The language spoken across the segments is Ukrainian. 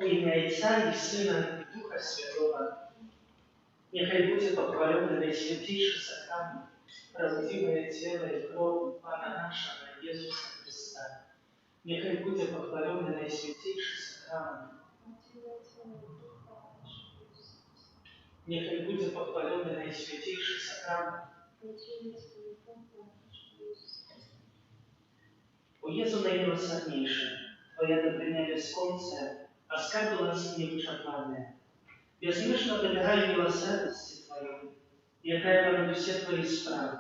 Ім'я Отця і Сина, і Духа Святого. Нехай буде похвалене найсвятейший сакрамент, правдивое тело и кровь Пана нашего Иисуса Христа. Нехай буде похвалене найсвятейший сакрамент. Нехай буде похвалене найсвятейший сакрамент. О Єзу наимилосерднейший, Твоя добриня бесконция, оскорбила нас невычерпанная. Безмешно добираю милосердности Твою, якая понад все Твои справы.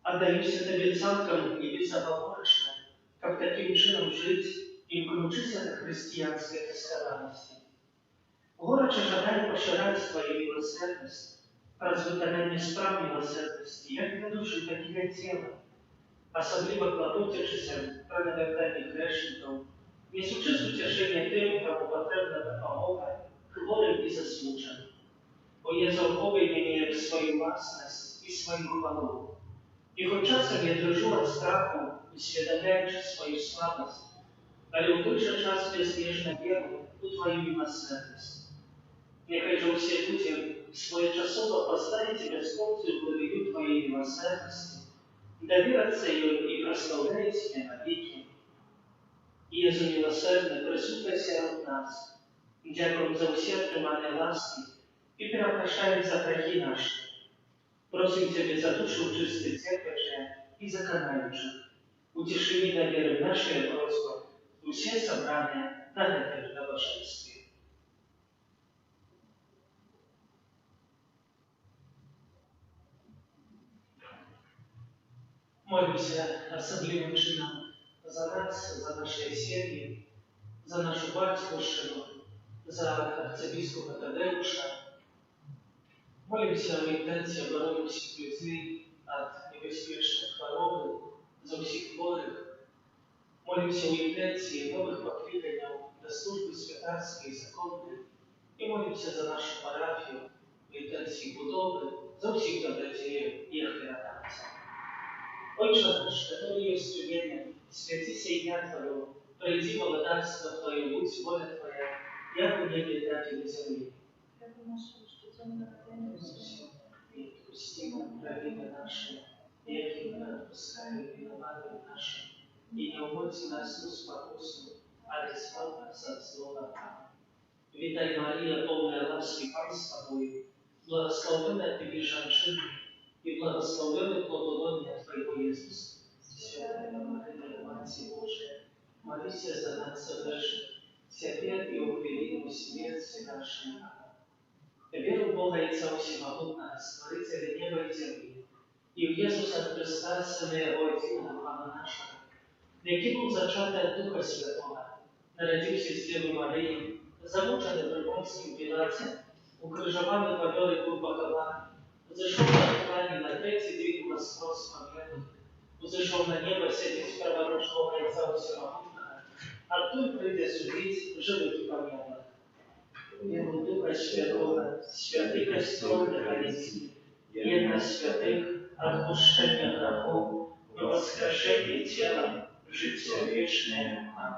Отдаюсь Тебе цалком и безоговорочно, как таким чином жить и включиться до христианской тоскованости. Горячо жадаю поширать Твою милосердность, розвитання справ милосердности, як для душі, так і для тіла, особливо клопотячися про навертання грешників, несучи утешення тим, кому потрібна допомога, хворим і засмученим. Бо є зовковий мені в свою власність і свою хвалу. І хоч часом я дрожу від страху, усвідомляючи свою слабость, але в той же час безмежно віру у Твою милосердность. Нехай же все люди своечасово познают бесконцую глубину Твоей милосердности, доверятся ее и прославляют Тебя навеки. Иезу милосердный, присутствуй среди нас, дякуем за все отриманные ласки и преобращаем за грехи наши. Просим Тебя за душу чистой терпящая и за канающих. Утеши меня веры нашей просьбы, все собрания на это блаженстве. Молимся особливым чином за нас, за наши семьи, за нашу батьківщину, за архиепископа Тадеуша. Молимся о інтенції оборони всіх людей від небезпечних хвороб, за всіх хворих. Молимся о інтенції нових покликань до служби святарської і законної. І молимся за нашу парафію, в інтенції будови, за всіх добродеїв і охранців. Отче наш, который есть в небе, святися имя Твое, пройди благодарство Твое, будь воля Твоя, як в небе, так и на земле. И отпусти нам провины наши, яки мы отпускаем виноватым нашим, и не уводь нас в спокусу, а избавь нас от злого. Витай, Мария, полная ласки, Пан с Тобою, благословенная Ты без женщин, и благословенный плодоломие Твоего Иисуса. Святая Мария, Матерь Божия, молись за нас грешных, теперь и в великую смерти нашей. Веру в Бога Отца Всемогутного, Створителя неба и земли, и в Иисуса Христа, Сына Его Единого, Пана нашего, який був зачатий от Духа Святого, народився з Діви Марії, замучений при Понтськім Пілаті, укрижований по велику Богова, зайшов на ткані на третій день воскрес з помилок, узайшов на небо, сидить праворучного Отця Всемогутного, а той прийде судить живих і помилок. Віру Духа Святого, святий Костюм Католицький, єдно святих, отпущення грехов, воскрешення тіла, життя вічне. Амінь.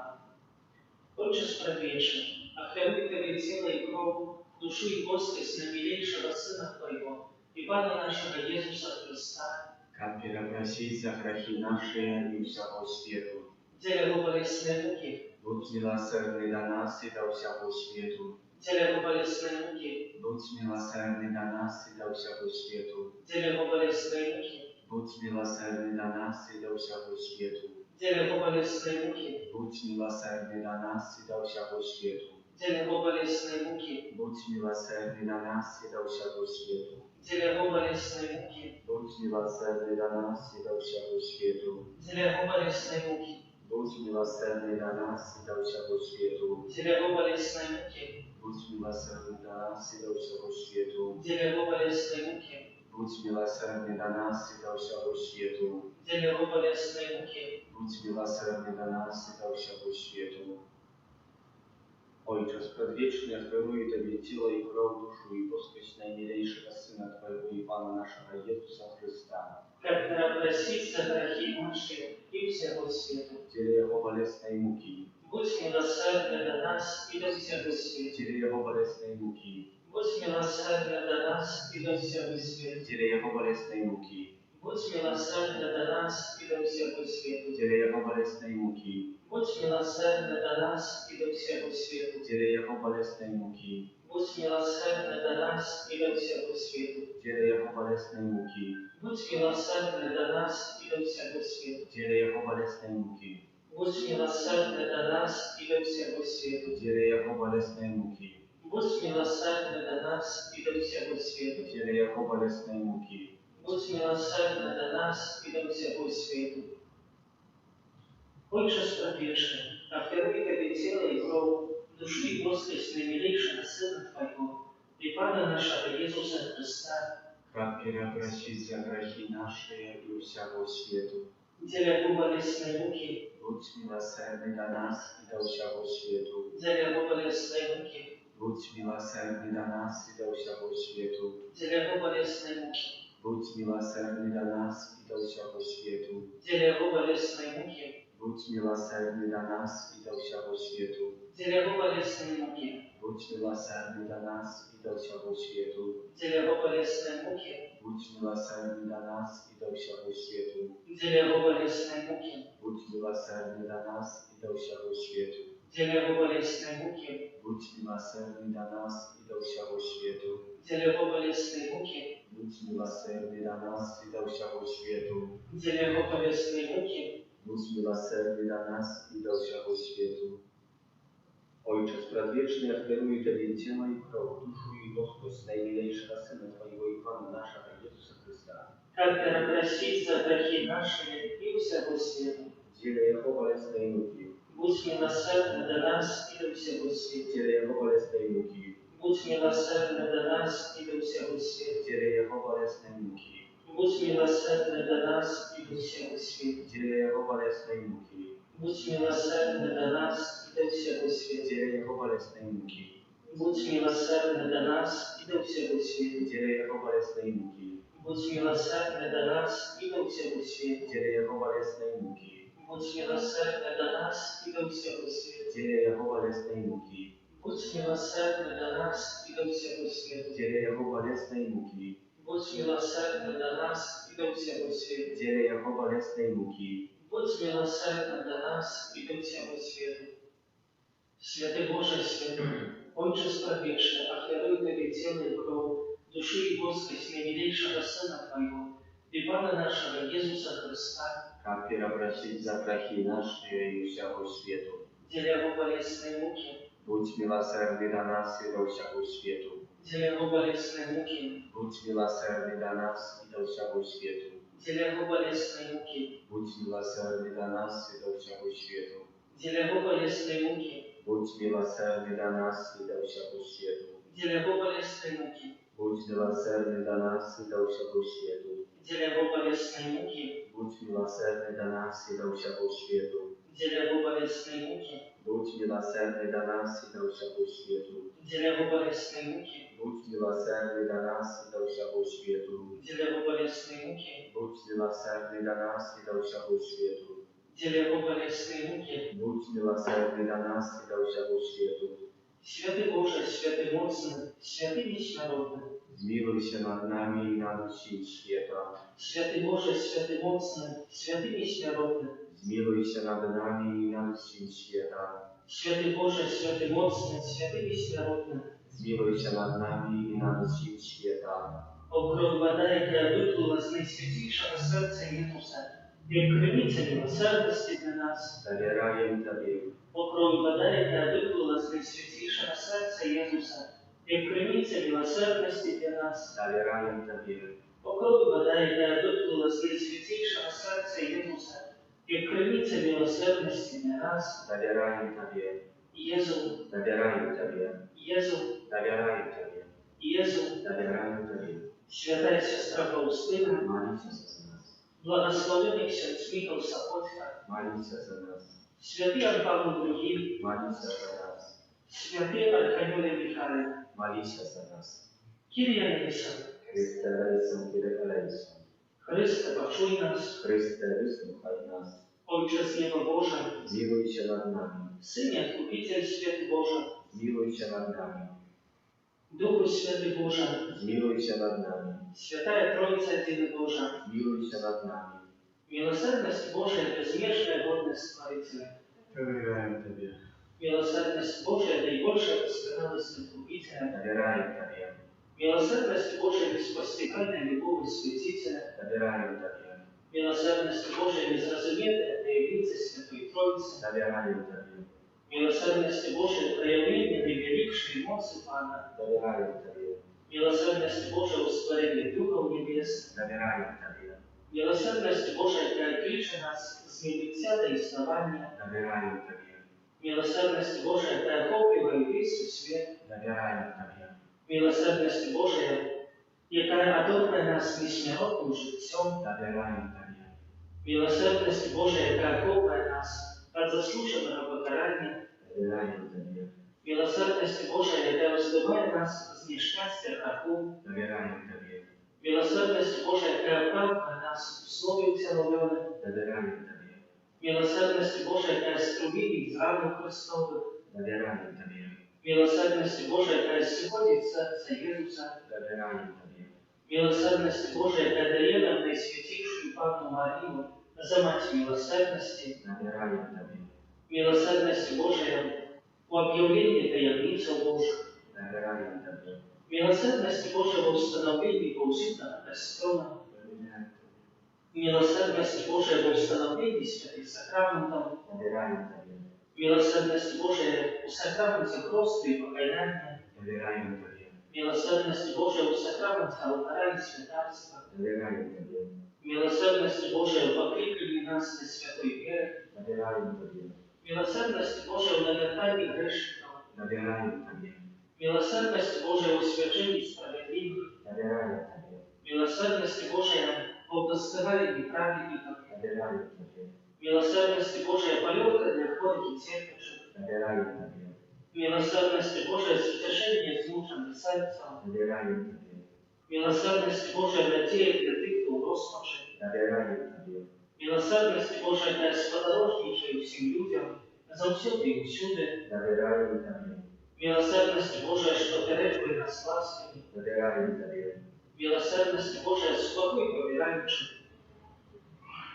Отче справедливый, охрани Тебе тело и кровь, душу и кости наимилейшего Сына Твоего и Пана нашего Иисуса Христа, как перепросить за грехи наши и всего свету. Деля Его болестной муки, Будь милосердный до нас и до всего свету. Деля Его болестной муки, Будь милосердный до нас и до всего свету. Деля Его болестной муки, Будь милосердный до нас и до всего свету. Деля Его болестной муки, Будь милосердный до нас и до всего свету. Деля Его болестной муки, Будь милосердный до нас и до всего свету. Деля Его болестной муки, Будь милосердный до нас и до всего свету. Деля Его болестной муки, Будь милосердный до нас и до всего свету. Деля Его болестной муки, Будь милосердный до нас и до всего свету. Деля Его болестной муки, Будь милосердный до нас и до всего свету. Деля Его болестной муки, Будь милосердный до нас и до всего свету. Будь милосердный до нас и до всего свету. Деля Его болестной муки, Деля Его болестной муки, Будь милосердный до нас и до всего свету. Будь милосердный до нас и до всего свету. Будь милосердный до нас и до всего свету. Ojcze Przedwieczny, ofiaruję Tobie ciało i krew, duszę i boskość najmilejszego Syna Twojego i Pana naszego Jezusa Chrysta, который простит за грехи наши и всего света. Ciele Jego bolesnej muki, Будь милосерден до нас и до всего света. Ciele Jego bolesnej muki, Будь милосерден до нас и до всего света. Ciele Jego bolesnej muki, Будь милосерден до нас и до всего света. Ciele Jego bolesnej muki, Будь милосерден до нас и до всего света. Ciele Jego bolesnej muki, Будь милосерден до нас и до всего света. Ciele Jego bolesnej muki, Будь милосерден до нас и до всего света. Ciele Jego bolesnej muki, Будь милосерден до нас и до всего света. Ciele Jego bolesnej muki, Будь милосерден до нас и до всего света. Ciele Jego bolesnej muki, Будь милосерден до нас и до всего света. Отче Предвечный, офируй Тебе тело и кровь, душу и боскость наимилейшего Сына Твоего, и Пана нашего Иисуса Христа, Rad przeprosić za grzechy nasze i всего światu. для Его болестной муки, Bądź miłosierny dla nas i dla всего światu. для Его болестной муки, Bądź miłosierny dla nas i dla всего światu. для Его болестной муки, Bądź miłosierny dla nas i dla всего światu. для Его болестной муки, Bądź miłosierny dla nas i dla всего światu. для Его болестной муки, Bądź miłosierny dla nas i dla всего światu. для Его болестной муки, Bądź miłosierny dla nas i dla всего światu. для Его болестной муки, Bądź miłosierny dla nas i dla всего światu. для Его болестной муки, Bądź miłosierny dla nas i dla всего światu. для Его болестной муки, Bądź miłosierny dla nas i dla всего światu. для Его болестной муки, Bądź miłosierny dla nas i dla всего światu. Ojcze Przedwieczny, ofiaruję Tobie ciało i krew, duszę i boskość najmilejszego Syna Twojego i Pana naszego Jezusa Chrysta, как простить за грехи наши и всего света. Ciele Jego bolesnej muki, Будь милосерден до нас и до всего света. Ciele Jego bolesnej muki, Будь милосерден до нас и до всего света. Ciele Jego bolesnej muki, Будь милосерден до нас и до всего света. Ciele Jego bolesnej muki, Будь милосерден до нас и до всего света. Ciele Jego bolesnej muki, Будь милосерден до нас и до всего света. Ciele Jego bolesnej muki, Будь милосерден до нас и до всего света. Ciele Jego bolesnej muki, Будь милосерден до нас и до всего света. Ciele Jego bolesnej muki, Будь милосерден до нас и до всего света. Ciele Jego bolesnej muki, Будь милосерден до нас и до всего света. Ciele Jego bolesnej muki, Будь милосерден до нас и до всего света. Святый Боже, святый, Отче Предвечный, офируй Тебе тело и кровь, душу и боскость наимилейшего Сына Твоего, и Пана нашего Иисуса Христа, rad przeprosić za grzechy nasze i всего światu. для Его болестной муки, Bądź miłosierny dla nas i dla всего światu. для Его болестной муки, Bądź miłosierny dla nas i dla всего światu. для Его болестной муки, Bądź miłosierny dla nas i dla всего światu. для Его болестной муки, Bądź miłosierny dla nas i dla всего światu. для Его болестной муки, Bądź miłosierny dla nas i dla всего światu. для Его болестной муки, Bądź miłosierny dla nas i dla всего światu. для Его болестной муки, Bądź miłosierny dla nas i dla всего światu. для Его болестной муки, Bądź miłosierny dla nas i dla всего światu. для Его болестной муки, Bądź miłosierny dla nas i dla всего światu. для Его болестной муки. Bądź miłosierny dla nas i dla всего światu. Святый Боже, святый мощный, святый бессмертный. Zmiłuj się nad nami i nad wszystkim świata. Святый Боже, святый мощный, святый бессмертный. Zmiłuj się nad nami i nad wszystkim świata. Святый Боже, святый мощный, святый бессмертный. Zmiłuj się nad nami i nad wszystkim świata. Окрой вода, яка выплыла с наисвятейшего сердца Иисуса, и открывите милосердности для нас. Zawieraj Tobie. Окрой вода, яка выплыла с наисвятейшего сердца Иисуса, и открывите милосердности для нас. Zawieraj Tobie. Покрой вода, яка выплыла с наисвятейшего сердца Иисуса, и открывите милосердности для нас. Zawieraj Tobie. Иисус, Zawieraj Tobie. Иисус, Zawieraj Tobie. Иисус, Zawieraj Tobie. святая сестра Фаустина, Молися за нас. благословенный ксенц Михаил Сапотка, Молися за нас. святый Ан Павел II, Молися за нас. Святий Архангеле Михайле, молися за нас. Kyrie eleison, Христе, елейсон, Kyrie елейсон. Chryste, poczuj nas, Христе, вислухай нас. Ojcze z nieba Boże, Змилуй się nad nami. Synie Odkupiciel Święty Boże, Змилуй się nad nami. Duchu Święty Boże, Змилуй się nad nami. Święta Trójca Jedyny Boże, Змилуй się nad nami. Miłosierność Boże, bezmierzne wodne Stworiciele, Dowierają Tobie. Miłosierność Boże, najgorsze doskonalość Odkupiciela, Dowierają Tobie. Miłosierność Boże, bezpośrednia любовь Святителя, Dowierają Tobie. Miłosierność Boże, niezrozumiane tajemnice Świętej Trójcy, Dowierają Tobie. Miłosierność Boże, проявление największej mocy Pana, Dowierają Tobie. Miłosierność Boże, ustworzenie Duchów Niebieskich, Dowierają Tobie. Miłosierność Boże, która klicze nas z niebycia do istnienia, Dowierają Tobie. Miłosierność Boże, która охоплює весь світ, Dowierają Tobie. Miłosierność Boże, яка одобрює нас несмиротним життям, Dowierają Tobie. Miłosierność Boże, яка охоплює нас від заслуженого покарання, Dowierają Tobie. Miłosierność Boże, яка роздиває нас з нещастя греху, Dowierają Tobie. Miłosierność Boże, яка оправдує нас в Слові вціловлене, Dowierają Tobie. Miłosierność Boże, яка струміє з ранів Христових, Dowierają Tobie. Miłosierność Boże, яка сьогодні в серце Єзуса, Dowierają Tobie. Miłosierność Boże, яка дає нам найсвятішу Панну Марію за мать милосердності, Dowierają Tobie. Miłosierność Boże, у об'явленні таємниць Божих, Dowierają Tobie. Miłosierność Boże w ustanowieniu powszechnego Prestola, Miłosierność Boże w ustanowieniu świętych sakramentów, Dowierają Tobie. Miłosierność Boże u sakramencie prostu i pokajania, Dowierają Tobie. Miłosierność Boże u sakramencie ołtarza i świętarstwa, Dowierają Tobie. Miłosierność Boże u poklикании nas do świętej wiery, Dowierają Tobie. Miłosierność Boże u nawiertaniu grzeszników, Dowierają Tobie. Miłosierność Boże u świadczeniu sprawiedliwych, Dowierają Tobie. Miłosierność Boże u udoskonaleniu prawedników, Dowierają Tobie. Miłosierność Boże полегка для хворых и терпящих, Dowierają Tobie. Miłosierność Boże zcieszenie zmuszonych sercem, Dowierają Tobie. Miłosierność Boże nadzieja dla tych, kto w rozpaczy, Dowierają Tobie. Miłosierność Boże dla spodorожничаją всім людям, завсюди і всюди, Dowierają Tobie. Miłosierność Boże, що передує нас ласками, Dowierają Tobie. Miłosierność Boże, spokój pobierający,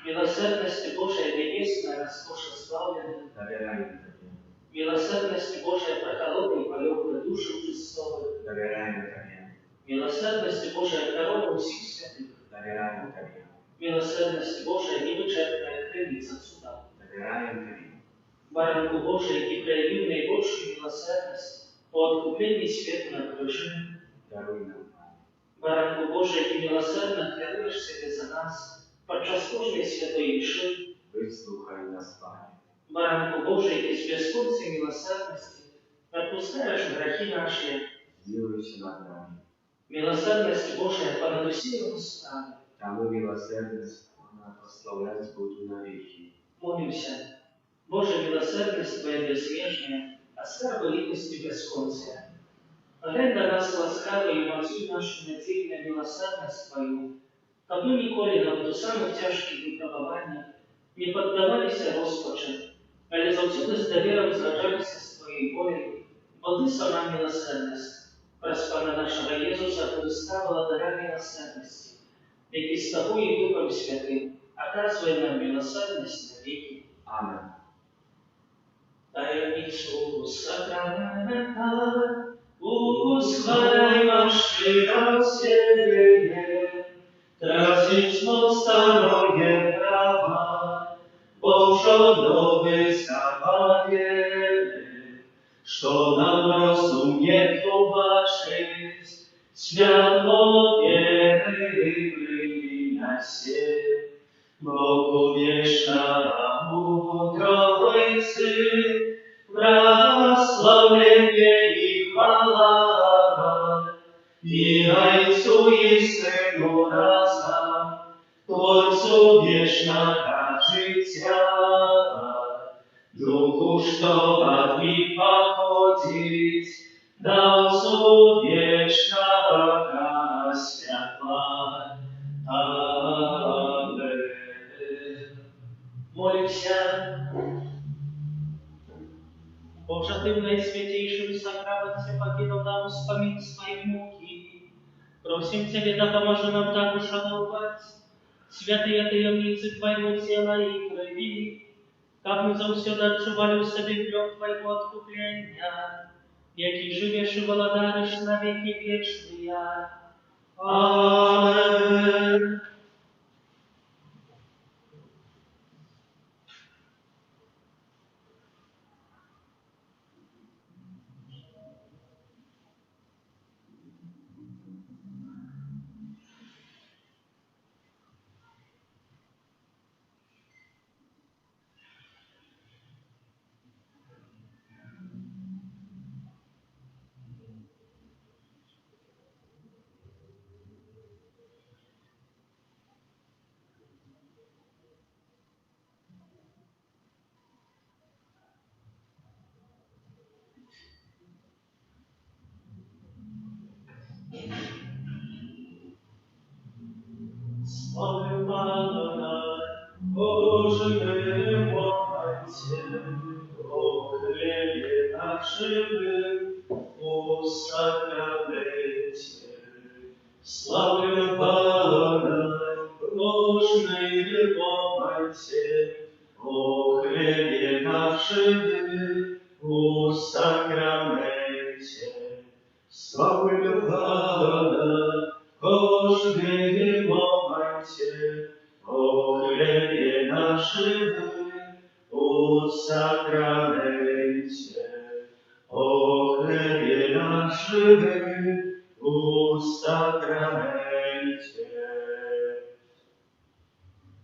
Miłosierność Boże, niebiesna rozkosza sławlena, Dowierają Tobie. Miłosierność Boże, прохолодный полет на душу Христовых, Dowierają Tobie. Miłosierność Boże, корона всіх святих, Dowierają Tobie. Miłosierność Boże, niewyczerpna krynica cuda, Dowierają Tobie. Baranku Boże, jaki проявил наибольшую милосердность по откуплению światu na krzyży, Daruj nam, Panie. Baranku Boże, jaki miłosierno kierujesz siebie za nas podczas każdej świętej mszy, Wysłuchaj nas, Panie. Baranku Boże, jaki z bezkонцей miłosierności odpuszczasz grzechy nasze, Zmiłuj się nad nami. Miłosierność Boże, ponad усіми устами, Тому милосердность на прославлять буду навеки. молимся. Боже, милосердность Твоя безмежная, а скарби літості безконця. Глянь на нас ласкаво і мацуй нашу надію на милосердность Твою, аби ніколи нам до самих тяжких випробувань не піддавалися розпачу, але завсюди з довіром зражалися з Твоєю волею, бо Ти сама милосердность, през Пана нашого Єзуса Христа, благодаря милосердності, який з Тобою і Духом Святим оказує нам милосердность навіки. Amen. Tajemniczu sakramenta, uschwalaj nasze rozsiedzenie, tragiczno staroje prawa, Bożonowy zabawiemy, что нам rozum nie tłumaczyć, światło wiery wymienia się, Bogu wieczna Trójcy, благословение и хвала, и Отцу и Сыну разом, Творцу вечного життя, Духу Któż to martwi pochodzić, dał sobie szlaka światła. Amen. Молимся. Боже, Ты в наисвятейшем сакраменте покинул нам вспомин своей муки. Просим Тебя, да поможи нам так ушановать святые таємниці Твоего тела и крови, как мы завсёды отчували в себе гнёв Твоего откупления, який живешь и владаришь на веки вечные. Амен. Славим Pana, Bożym Ojcem, o chlebie naszym, o sakramencie. Славим Pana, Bożym Ojcem, o chlebie naszym, o sakramencie. Славим Pana, Bożym momencie, o chlebie naszym, o sakramencie, o chlebie naszym, o sakramencie.